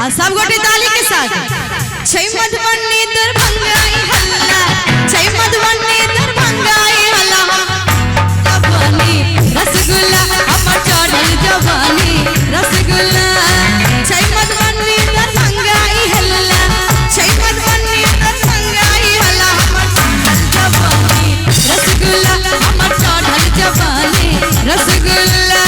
और सब गोटे ताली के साथ छै मधुबनी दरभंगा हल्ला छै मधुबनी दरभंगा हल्ला जवानी रसगुल्ला हमर चढ़ल जवानी रसगुल्ला छै मधुबनी दरभंगा हल्ला छै मधुबनी दरभंगा हल्ला हमर चढ़ल जवानी रसगुल्ला हमर चढ़ल जवानी रसगुल्ला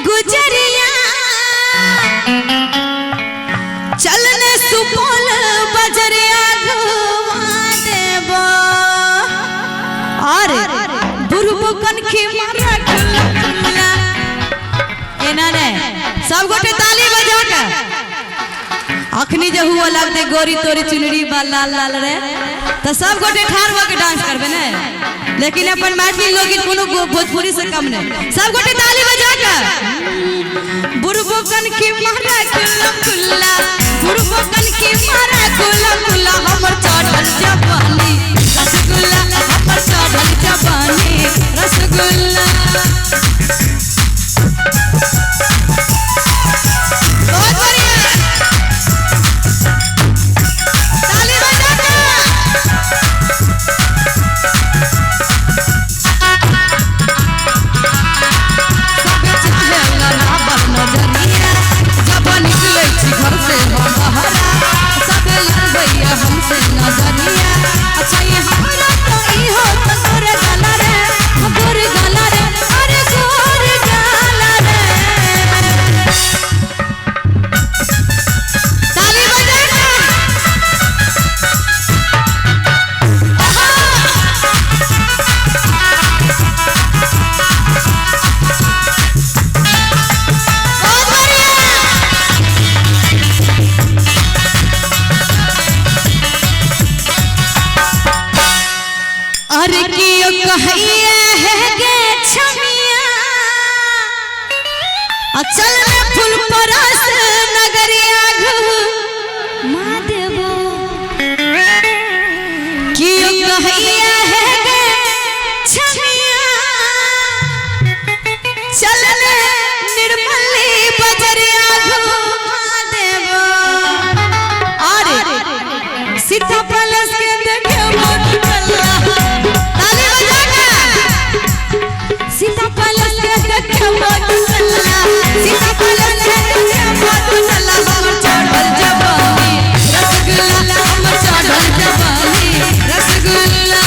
गुजरिया चलने सुपौल बजरिया घुमा देबो अरे बुरबो कनखी मारा खुला एना ने सब गोटे ताली बजा के अखनी जे हुआ लगते गोरी तोरी चुनरी बा लाल लाल रे तो सब गोटे ठाड़ हो के डांस करबे ने लेकिन अपन मैथिली लोकगीत कोनो भोजपुरी से कम नहीं सब गोटे ताली बजा के बुरबो कनखी मारा खुला खुला बुरबो कनखी मारा खुला खुला हमर चढ़ल जवानी रसगुल्ला हमर चढ़ल जवानी रसगुल्ला बहुत बढ़िया ताली बजा के हमसे नजरिया अच्छा ये हमरा तो ई हो तोर गाला रे गोर गाला रे अरे गोर गाला रे ताली बजा के बहुत बढ़िया अरे कियो कहिए है गे छमिया चल रे फूल परस नगरिया घुमा देबो कियो कहिए है गे छमिया चल रे निर्मली बजरिया घुमा देबो अरे सीता पैलेस के देखे मोट ताली बजा के सीता पैलेस के देखे मधुसल्ला सीता पैलेस के देखे मधुसल्ला हमर चढ़ल जवानी रसगुल्ला हमर चढ़ल जवानी रसगुल्ला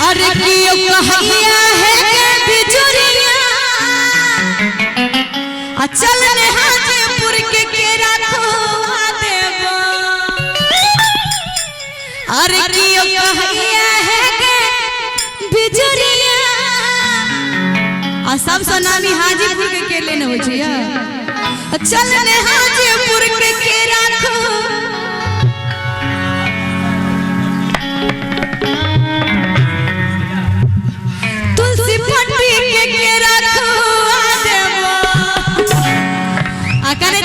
अरे कियो कहिया है के बिजुरिया चल ने हाजीपुर के केरा धोआ देबो अरे कियो कहिया है के बिजुरिया सब सनामी हाजीपुर के केले न होय छै चल ने हाजीपुर के केरा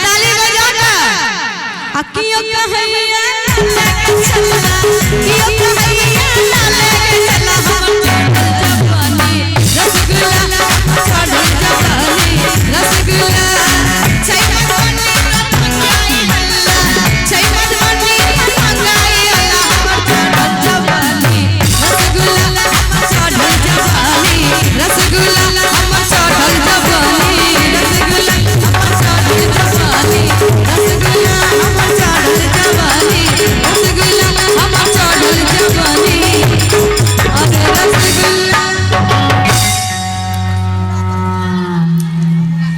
ताली बजा के कियो कहिया